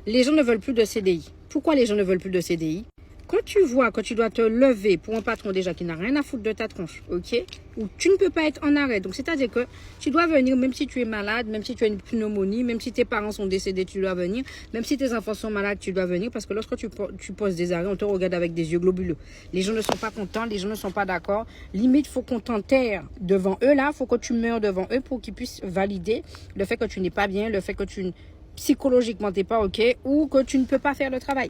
les gens ne veulent plus de CDI. Pourquoi les gens ne veulent plus de CDI? Quand tu vois que tu dois te lever pour un patron déjà qui n'a rien à foutre de ta tronche, ok? Ou tu ne peux pas être en arrêt. Donc, c'est-à-dire que tu dois venir, même si tu es malade, même si tu as une pneumonie, même si tes parents sont décédés, tu dois venir. Même si tes enfants sont malades, tu dois venir. Parce que lorsque tu poses des arrêts, on te regarde avec des yeux globuleux. Les gens ne sont pas contents, les gens ne sont pas d'accord. Limite, il faut qu'on t'enterre devant eux là. Il faut que tu meurs devant eux pour qu'ils puissent valider le fait que tu n'es pas bien, le fait que psychologiquement, tu n'es pas OK ou que tu ne peux pas faire le travail.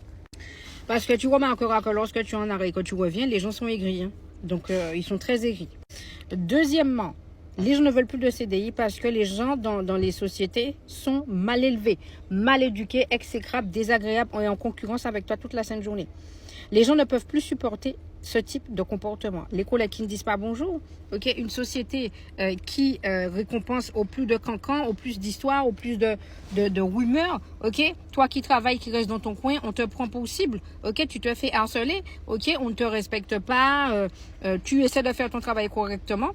Parce que tu remarqueras que lorsque tu es en arrêt et que tu reviens, les gens sont aigris. Hein. Donc, ils sont très aigris. Deuxièmement, les gens ne veulent plus de CDI parce que les gens dans les sociétés sont mal élevés, mal éduqués, exécrables, désagréables et en concurrence avec toi toute la sainte journée. Les gens ne peuvent plus supporter ce type de comportement. Les collègues qui ne disent pas bonjour, ok, une société qui récompense au plus de cancans, au plus d'histoires, au plus de rumeurs, ok. Toi qui travailles, qui restes dans ton coin, on te prend pour cible, ok. Tu te fais harceler, ok. On ne te respecte pas, tu essaies de faire ton travail correctement.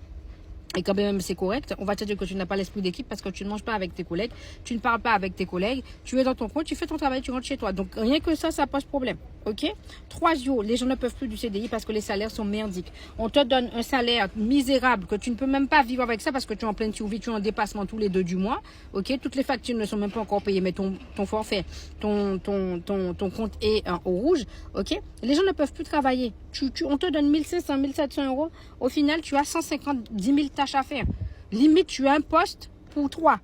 Et quand même c'est correct, on va te dire que tu n'as pas l'esprit d'équipe parce que tu ne manges pas avec tes collègues, tu ne parles pas avec tes collègues, tu es dans ton coin, tu fais ton travail, tu rentres chez toi. Donc rien que ça pose problème. Ok? 3 jours, les gens ne peuvent plus du CDI parce que les salaires sont merdiques. On te donne un salaire misérable que tu ne peux même pas vivre avec ça parce que tu es en pleine survie, tu es en dépassement tous les 2 du mois. Ok? Toutes les factures ne sont même pas encore payées, mais ton forfait, ton compte est au rouge. Ok? Les gens ne peuvent plus travailler. On te donne 1500, 1700 euros. Au final, tu as 150, 10 000 tâches à faire. Limite, tu as un poste pour 3.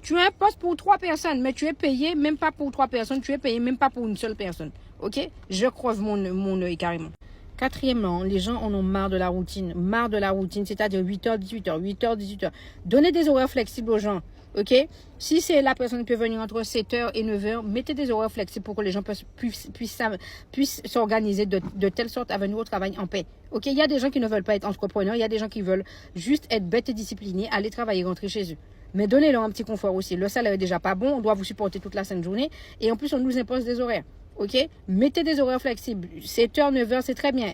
Tu as un poste pour 3 personnes, mais tu es payé même pas pour 3 personnes, tu es payé même pas pour une seule personne. Ok? Je creuse mon œil carrément. Quatrièmement, les gens en ont marre de la routine. Marre de la routine, c'est-à-dire 8h, 18h, 8h, 18h. Donnez des horaires flexibles aux gens. Ok? Si c'est la personne qui peut venir entre 7h et 9h, mettez des horaires flexibles pour que les gens puissent s'organiser de telle sorte à venir au travail en paix. Ok? Il y a des gens qui ne veulent pas être entrepreneurs, il y a des gens qui veulent juste être bêtes et disciplinés, aller travailler, rentrer chez eux. Mais donnez-leur un petit confort aussi. Le salaire est déjà pas bon, on doit vous supporter toute la sainte journée et en plus on nous impose des horaires. Ok? Mettez des horaires flexibles. 7h, 9h, c'est très bien.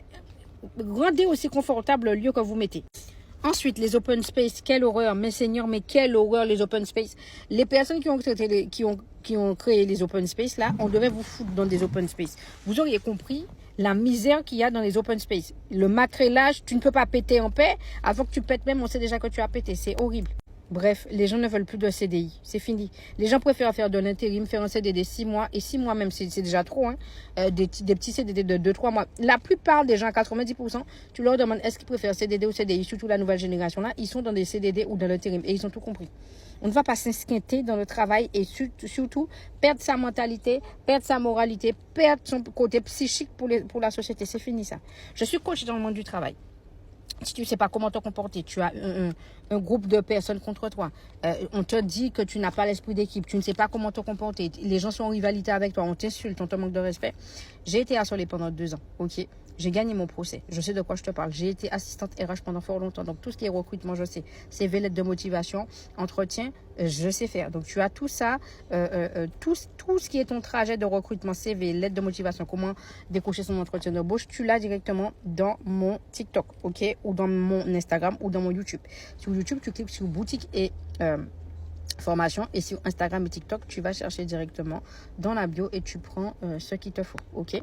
Rendez aussi confortable le lieu que vous mettez. Ensuite, les open space, quelle horreur, mes seigneurs, mais quelle horreur les open space. Les personnes qui ont créé les open space, là, on devait vous foutre dans des open space. Vous auriez compris la misère qu'il y a dans les open space. Le macrélage, tu ne peux pas péter en paix. Avant que tu pètes même, on sait déjà que tu as pété. C'est horrible. Bref, les gens ne veulent plus de CDI. C'est fini. Les gens préfèrent faire de l'intérim, faire un CDD 6 mois. Et 6 mois même, c'est déjà trop. Hein. Des petits CDD de 2-3 mois. La plupart des gens, 90%, tu leur demandes est-ce qu'ils préfèrent CDD ou CDI. Surtout la nouvelle génération là, ils sont dans des CDD ou dans l'intérim. Et ils ont tout compris. On ne va pas s'esquinter dans le travail et surtout perdre sa mentalité, perdre sa moralité, perdre son côté psychique pour la société. C'est fini ça. Je suis coach dans le monde du travail. Si tu ne sais pas comment te comporter, tu as un groupe de personnes contre toi. On te dit que tu n'as pas l'esprit d'équipe, tu ne sais pas comment te comporter. Les gens sont en rivalité avec toi, on t'insulte, on te manque de respect. J'ai été harcelée pendant 2 ans, ok. J'ai gagné mon procès, je sais de quoi je te parle. J'ai été assistante RH pendant fort longtemps, donc tout ce qui est recrutement, je sais. CV, lettre de motivation, entretien, je sais faire. Donc tu as tout ça, tout ce qui est ton trajet de recrutement, CV, lettre de motivation, comment décocher son entretien d'embauche, tu l'as directement dans mon TikTok, ok, ou dans mon Instagram ou dans mon YouTube. Sur YouTube, tu cliques sur boutique et formation, et sur Instagram et TikTok, tu vas chercher directement dans la bio et tu prends ce qu'il te faut, ok.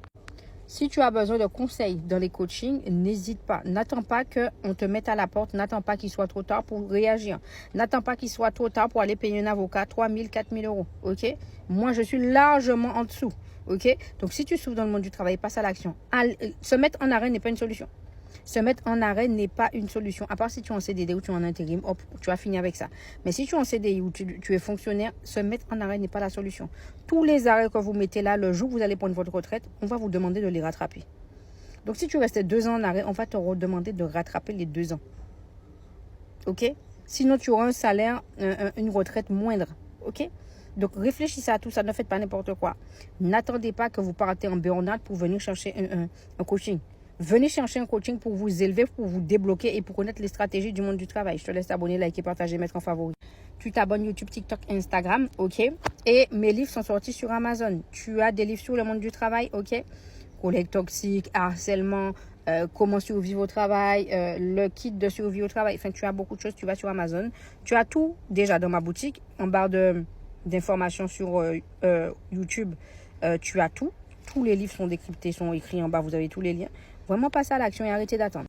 Si tu as besoin de conseils dans les coachings, n'hésite pas. N'attends pas qu'on te mette à la porte. N'attends pas qu'il soit trop tard pour réagir. N'attends pas qu'il soit trop tard pour aller payer un avocat 3 000, 4 000 euros. Ok? Moi, je suis largement en dessous. Ok? Donc, si tu souffres dans le monde du travail, passe à l'action. Se mettre en arrêt n'est pas une solution. Se mettre en arrêt n'est pas une solution. À part si tu es en CDD ou tu es en intérim, hop, tu as fini avec ça. Mais si tu es en CDI ou tu es fonctionnaire, se mettre en arrêt n'est pas la solution. Tous les arrêts que vous mettez là, le jour où vous allez prendre votre retraite, on va vous demander de les rattraper. Donc si tu restais 2 ans en arrêt, on va te redemander de rattraper les 2 ans. Ok? Sinon, tu auras un salaire, une retraite moindre. Ok? Donc réfléchissez à tout ça, ne faites pas n'importe quoi. N'attendez pas que vous partez en burn-out pour venir chercher un coaching. Venez chercher un coaching pour vous élever, pour vous débloquer et pour connaître les stratégies du monde du travail. Je te laisse t'abonner, liker, partager, mettre en favori. Tu t'abonnes YouTube, TikTok, Instagram, ok? Et mes livres sont sortis sur Amazon. Tu as des livres sur le monde du travail, ok? Collègues toxiques, harcèlement, comment survivre au travail, le kit de survie au travail. Enfin, tu as beaucoup de choses, tu vas sur Amazon. Tu as tout déjà dans ma boutique, en barre de d'informations sur YouTube, tu as tout. Tous les livres sont décryptés, sont écrits en bas, vous avez tous les liens. Vraiment, passez à l'action et arrêtez d'attendre.